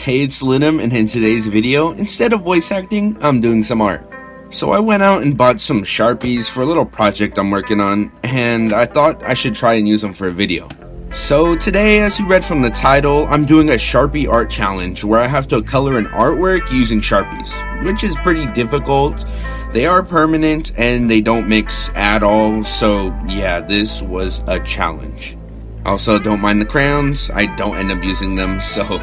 Hey, it's Leunam, and in today's video, instead of voice acting, I'm doing some art. So I went out and bought some Sharpies for a little project I'm working on, and I thought I should try and use them for a video. So today, as you read from the title, I'm doing a Sharpie art challenge where I have to color an artwork using Sharpies, which is pretty difficult. They are permanent and they don't mix at all, so yeah, this was a challenge. Also, don't mind the crayons, I don't end up using them, so...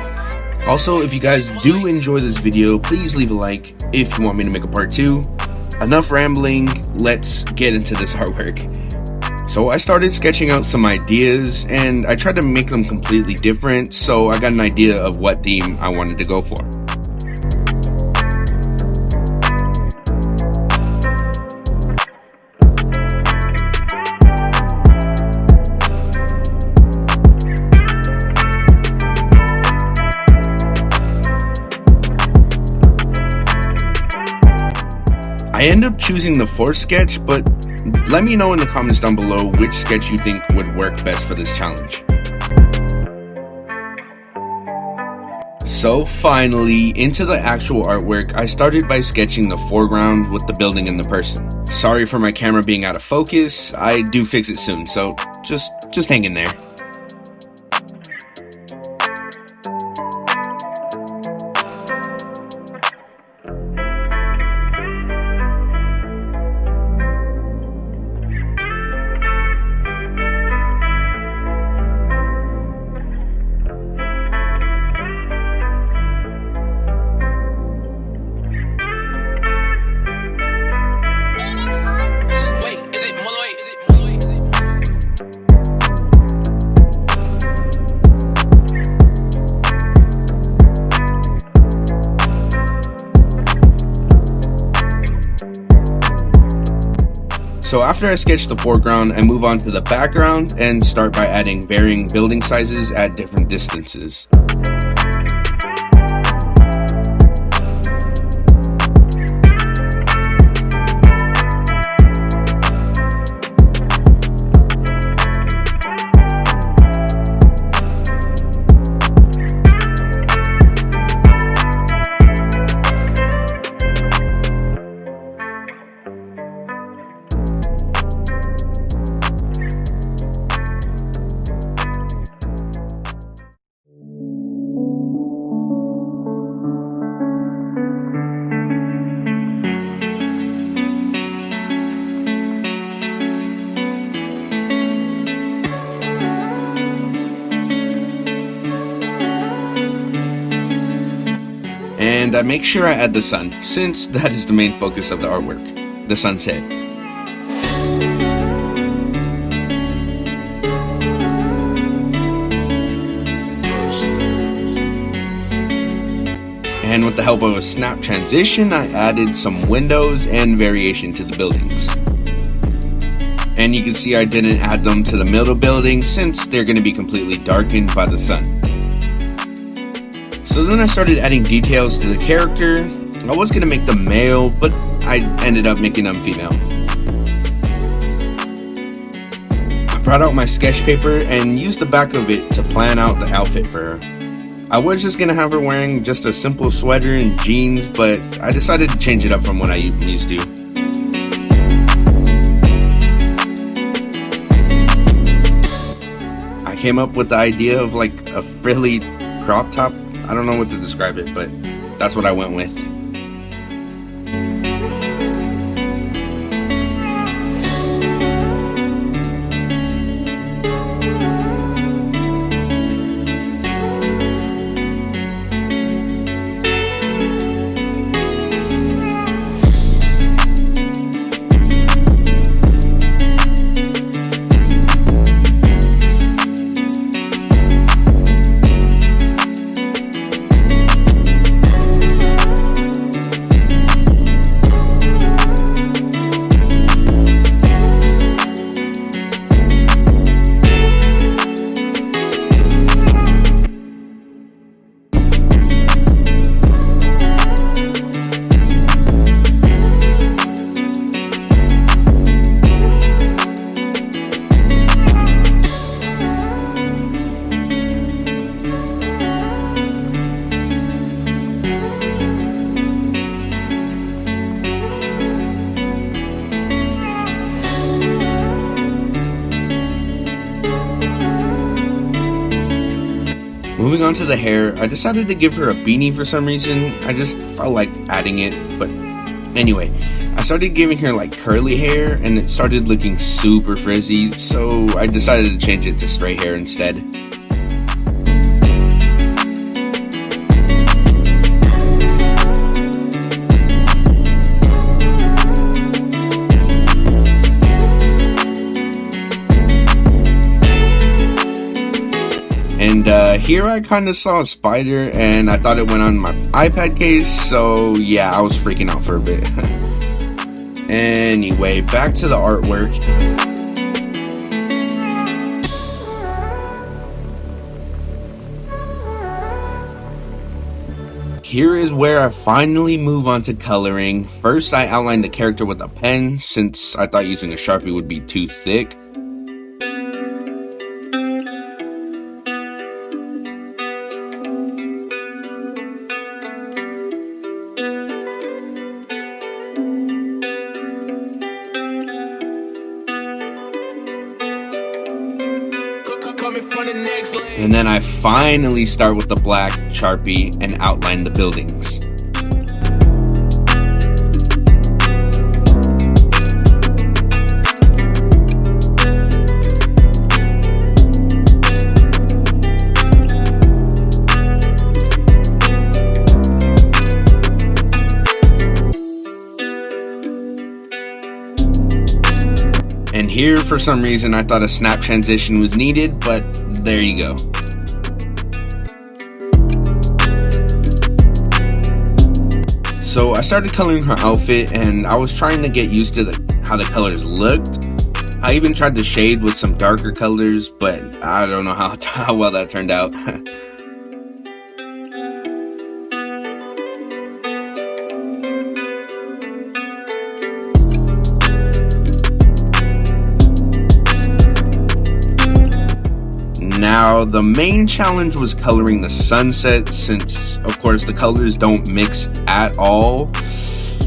Also, if you guys do enjoy this video, please leave a like if you want me to make a part 2. Enough rambling, let's get into this artwork. So I started sketching out some ideas, and I tried to make them completely different, so I got an idea of what theme I wanted to go for. I end up choosing the fourth sketch, but let me know in the comments down below which sketch you think would work best for this challenge. So finally, into the actual artwork, I started by sketching the foreground with the building and the person. Sorry for my camera being out of focus, I do fix it soon, so just hang in there. So after I sketch the foreground, I move on to the background and start by adding varying building sizes at different distances. And I make sure I add the sun, since that is the main focus of the artwork, the sunset. And with the help of a snap transition, I added some windows and variation to the buildings. And you can see I didn't add them to the middle building since they're going to be completely darkened by the sun. So then I started adding details to the character. I was gonna make them male, but I ended up making them female. I brought out my sketch paper and used the back of it to plan out the outfit for her. I was just gonna have her wearing just a simple sweater and jeans, but I decided to change it up from what I used to. I came up with the idea of like a frilly crop top. I don't know what to describe it, but that's what I went with. Moving on to the hair, I decided to give her a beanie for some reason. I just felt like adding it, but anyway, I started giving her like curly hair and it started looking super frizzy, so I decided to change it to straight hair instead. And here I kind of saw a spider and I thought it went on my iPad case, so yeah, I was freaking out for a bit. Anyway, back to the artwork. Here is where I finally move on to coloring. First, I outlined the character with a pen since I thought using a Sharpie would be too thick. And then I finally start with the black Sharpie and outline the buildings. And here, for some reason, I thought a snap transition was needed, but there you go. So I started coloring her outfit, and I was trying to get used to how the colors looked. I even tried to shade with some darker colors, but I don't know how well that turned out. Now, the main challenge was coloring the sunset since, of course, the colors don't mix at all.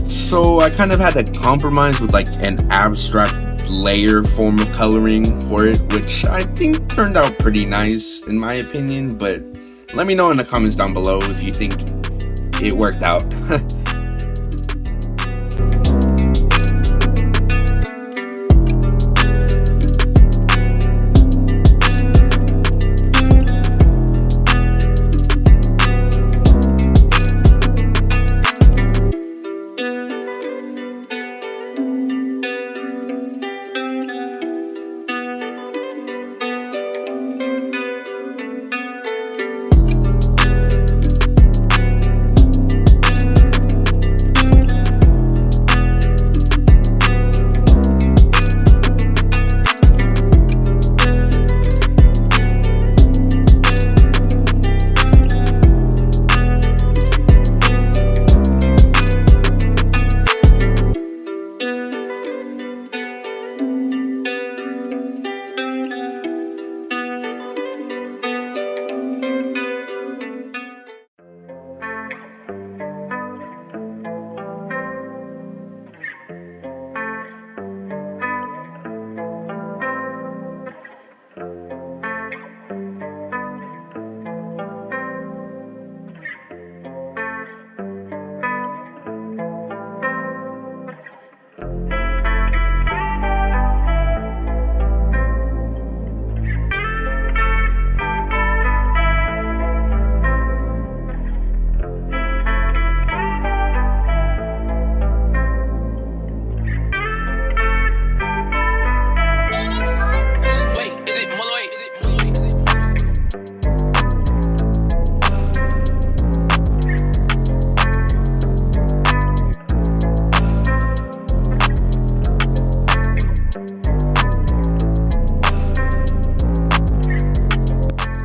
So I kind of had to compromise with like an abstract layer form of coloring for it, which I think turned out pretty nice in my opinion, but let me know in the comments down below if you think it worked out.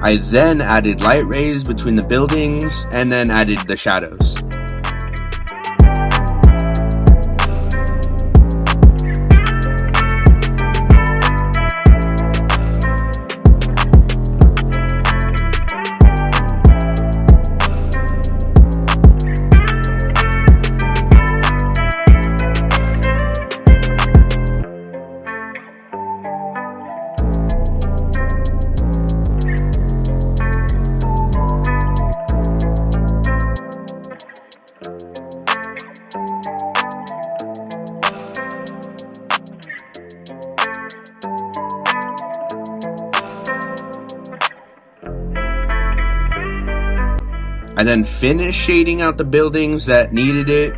I then added light rays between the buildings and then added the shadows. I then finished shading out the buildings that needed it.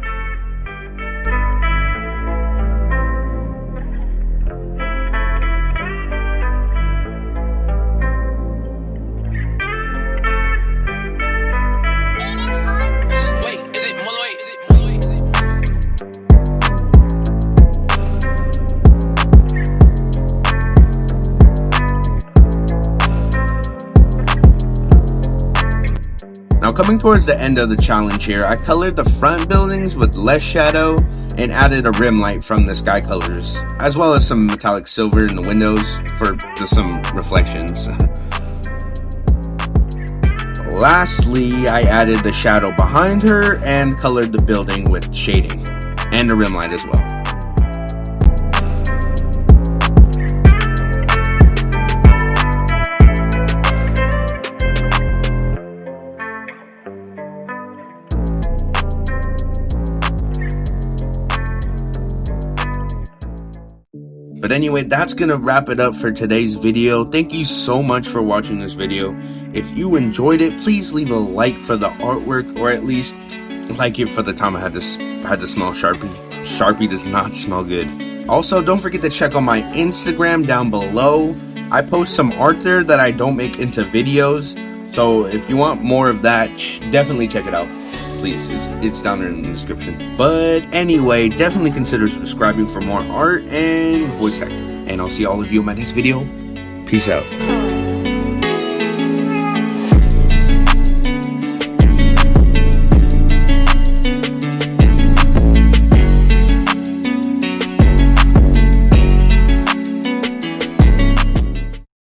Now coming towards the end of the challenge here, I colored the front buildings with less shadow and added a rim light from the sky colors, as well as some metallic silver in the windows for just some reflections. Lastly, I added the shadow behind her and colored the building with shading and a rim light as well. But anyway, that's gonna wrap it up for today's video. Thank you so much for watching this video. If you enjoyed it, please leave a like for the artwork, or at least like it for the time I had to smell Sharpie. Sharpie does not smell good. Also, don't forget to check out my Instagram down below. I post some art there that I don't make into videos. So if you want more of that, definitely check it out. Please, it's down there in the description. But anyway, definitely consider subscribing for more art and voice acting. And I'll see all of you in my next video. Peace out.